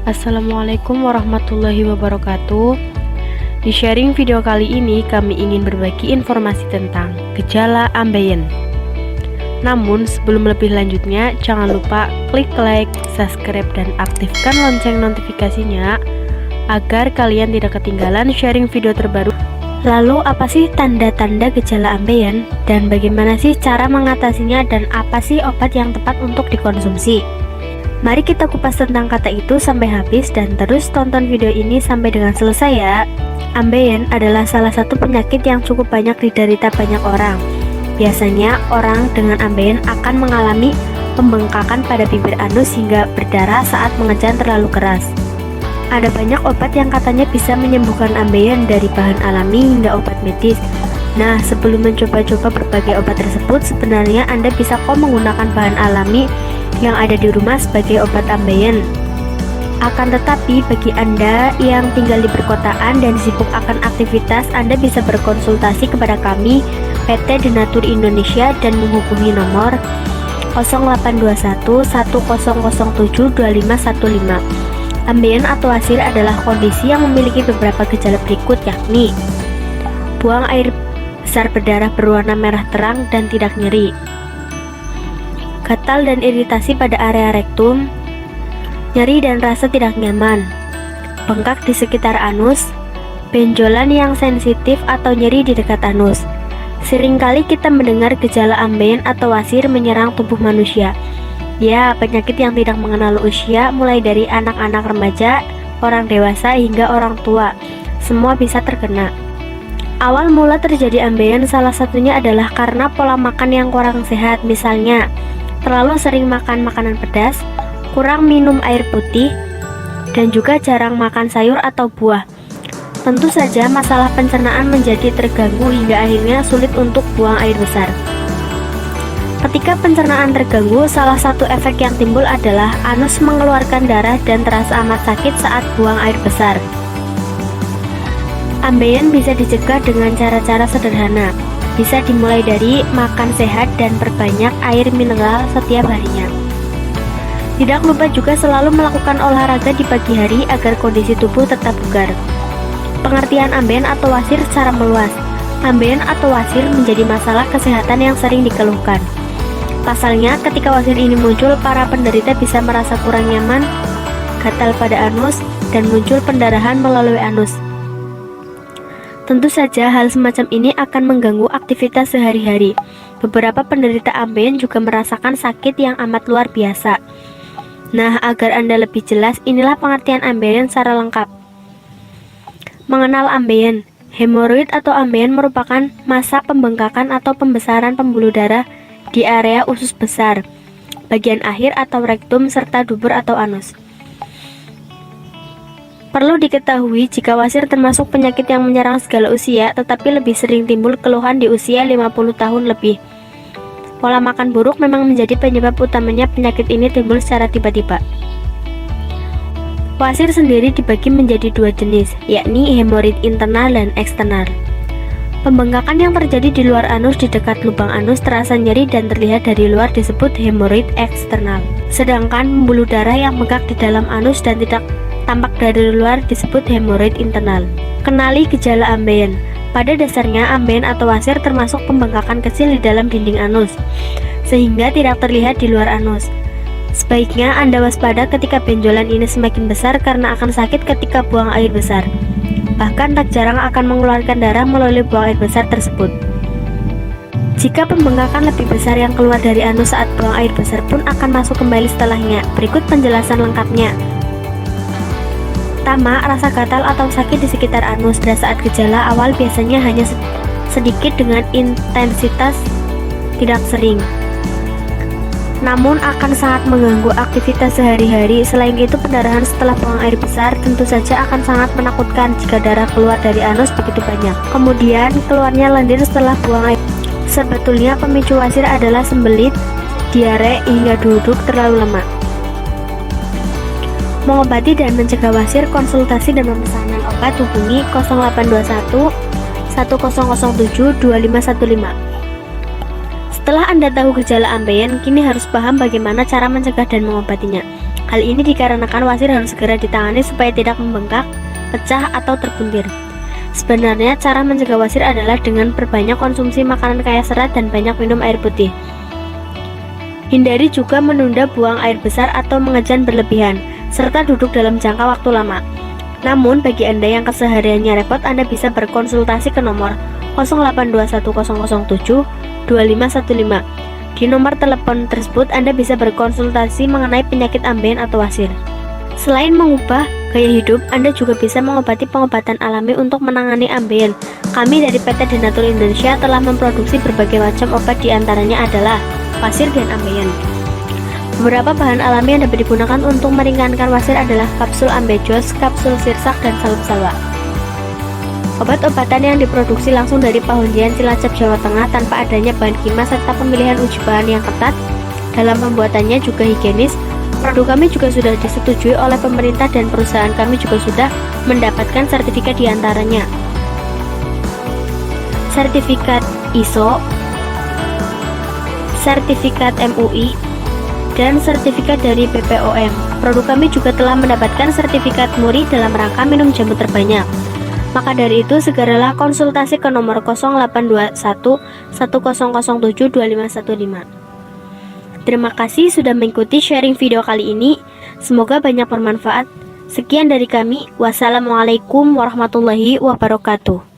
Assalamualaikum warahmatullahi wabarakatuh. Di sharing video kali ini kami ingin berbagi informasi tentang gejala ambeien. Namun sebelum lebih lanjutnya, jangan lupa klik like, subscribe, dan aktifkan lonceng notifikasinya agar kalian tidak ketinggalan sharing video terbaru. Lalu apa sih tanda-tanda gejala ambeien dan bagaimana sih cara mengatasinya dan apa sih obat yang tepat untuk dikonsumsi? Mari kita kupas tentang kata itu sampai habis dan terus tonton video ini sampai dengan selesai ya. Ambeien adalah salah satu penyakit yang cukup banyak diderita banyak orang. Biasanya orang dengan ambeien akan mengalami pembengkakan pada bibir anus hingga berdarah saat mengejan terlalu keras. Ada banyak obat yang katanya bisa menyembuhkan ambeien, dari bahan alami hingga obat medis. Nah, sebelum mencoba-coba berbagai obat tersebut, sebenarnya Anda bisa kok menggunakan bahan alami yang ada di rumah sebagai obat ambeien. Akan tetapi bagi Anda yang tinggal di perkotaan dan sibuk akan aktivitas, Anda bisa berkonsultasi kepada kami PT Denatur Indonesia dan menghubungi nomor 0821 1007 2515. Ambeien atau wasir adalah kondisi yang memiliki beberapa gejala berikut, yakni buang air besar berdarah berwarna merah terang dan tidak nyeri, gatal dan iritasi pada area rektum, nyeri dan rasa tidak nyaman, bengkak di sekitar anus, benjolan yang sensitif atau nyeri di dekat anus. Seringkali kita mendengar gejala ambeien atau wasir menyerang tubuh manusia. Ya, penyakit yang tidak mengenal usia, mulai dari anak-anak remaja, orang dewasa hingga orang tua, semua bisa terkena. Awal mula terjadi ambeien salah satunya adalah karena pola makan yang kurang sehat, misalnya terlalu sering makan makanan pedas, kurang minum air putih, dan juga jarang makan sayur atau buah. Tentu saja masalah pencernaan menjadi terganggu hingga akhirnya sulit untuk buang air besar. Ketika pencernaan terganggu, salah satu efek yang timbul adalah anus mengeluarkan darah dan terasa amat sakit saat buang air besar. Ambeien bisa dicegah dengan cara-cara sederhana. Bisa dimulai dari makan sehat dan perbanyak air mineral setiap harinya. Tidak lupa juga selalu melakukan olahraga di pagi hari agar kondisi tubuh tetap bugar. Pengertian ambeien atau wasir secara meluas. Ambeien atau wasir menjadi masalah kesehatan yang sering dikeluhkan. Pasalnya, ketika wasir ini muncul, para penderita bisa merasa kurang nyaman, gatal pada anus, dan muncul pendarahan melalui anus. Tentu saja hal semacam ini akan mengganggu aktivitas sehari-hari. Beberapa penderita ambeien juga merasakan sakit yang amat luar biasa. Nah, agar Anda lebih jelas, inilah pengertian ambeien secara lengkap. Mengenal ambeien. Hemoroid atau ambeien merupakan massa pembengkakan atau pembesaran pembuluh darah di area usus besar, bagian akhir atau rektum, serta dubur atau anus. Perlu diketahui jika wasir termasuk penyakit yang menyerang segala usia, tetapi lebih sering timbul keluhan di usia 50 tahun lebih. Pola makan buruk memang menjadi penyebab utamanya penyakit ini timbul secara tiba-tiba. Wasir sendiri dibagi menjadi dua jenis, yakni hemoroid internal dan eksternal. Pembengkakan yang terjadi di luar anus di dekat lubang anus terasa nyeri dan terlihat dari luar disebut hemoroid eksternal. Sedangkan pembuluh darah yang bengkak di dalam anus dan tidak tampak dari luar disebut hemoroid internal. Kenali gejala ambeien. Pada dasarnya, ambeien atau wasir termasuk pembengkakan kecil di dalam dinding anus, sehingga tidak terlihat di luar anus. Sebaiknya Anda waspada ketika benjolan ini semakin besar karena akan sakit ketika buang air besar. Bahkan tak jarang akan mengeluarkan darah melalui buang air besar tersebut. Jika pembengkakan lebih besar yang keluar dari anus saat buang air besar pun akan masuk kembali setelahnya. Berikut penjelasan lengkapnya. Pertama, rasa gatal atau sakit di sekitar anus. Pada saat gejala awal biasanya hanya sedikit dengan intensitas tidak sering, namun akan sangat mengganggu aktivitas sehari-hari. Selain itu, pendarahan setelah buang air besar tentu saja akan sangat menakutkan jika darah keluar dari anus begitu banyak. Kemudian, keluarnya lendir setelah buang air. Sebetulnya pemicu wasir adalah sembelit, diare, hingga duduk terlalu lama. Mengobati dan mencegah wasir, konsultasi dan pemesanan obat hubungi 0821 1007 2515. Setelah Anda tahu gejala ambeien, kini harus paham bagaimana cara mencegah dan mengobatinya. Hal ini dikarenakan wasir harus segera ditangani supaya tidak membengkak, pecah, atau terbuntir. Sebenarnya cara mencegah wasir adalah dengan perbanyak konsumsi makanan kaya serat dan banyak minum air putih. Hindari juga menunda buang air besar atau mengejan berlebihan, serta duduk dalam jangka waktu lama. Namun, bagi Anda yang kesehariannya repot, Anda bisa berkonsultasi ke nomor 082100072515. Di nomor telepon tersebut, Anda bisa berkonsultasi mengenai penyakit ambeien atau wasir. Selain mengubah gaya hidup, Anda juga bisa mengobati pengobatan alami untuk menangani ambeien. Kami dari PT Denatur Indonesia telah memproduksi berbagai macam obat, diantaranya adalah wasir dan ambeien. Beberapa bahan alami yang dapat digunakan untuk meringankan wasir adalah kapsul ambejos, kapsul sirsak, dan salep salwa. Obat-obatan yang diproduksi langsung dari Pahunjian, Cilacap, Jawa Tengah tanpa adanya bahan kimia serta pemilihan uji bahan yang ketat dalam pembuatannya juga higienis. Produk kami juga sudah disetujui oleh pemerintah dan perusahaan kami juga sudah mendapatkan sertifikat diantaranya sertifikat ISO, sertifikat MUI, dan sertifikat dari BPOM. Produk kami juga telah mendapatkan sertifikat MURI dalam rangka minum jamu terbanyak. Maka dari itu, segeralah konsultasi ke nomor 0821 1007 2515. Terima kasih sudah mengikuti sharing video kali ini. Semoga banyak bermanfaat. Sekian dari kami. Wassalamualaikum warahmatullahi wabarakatuh.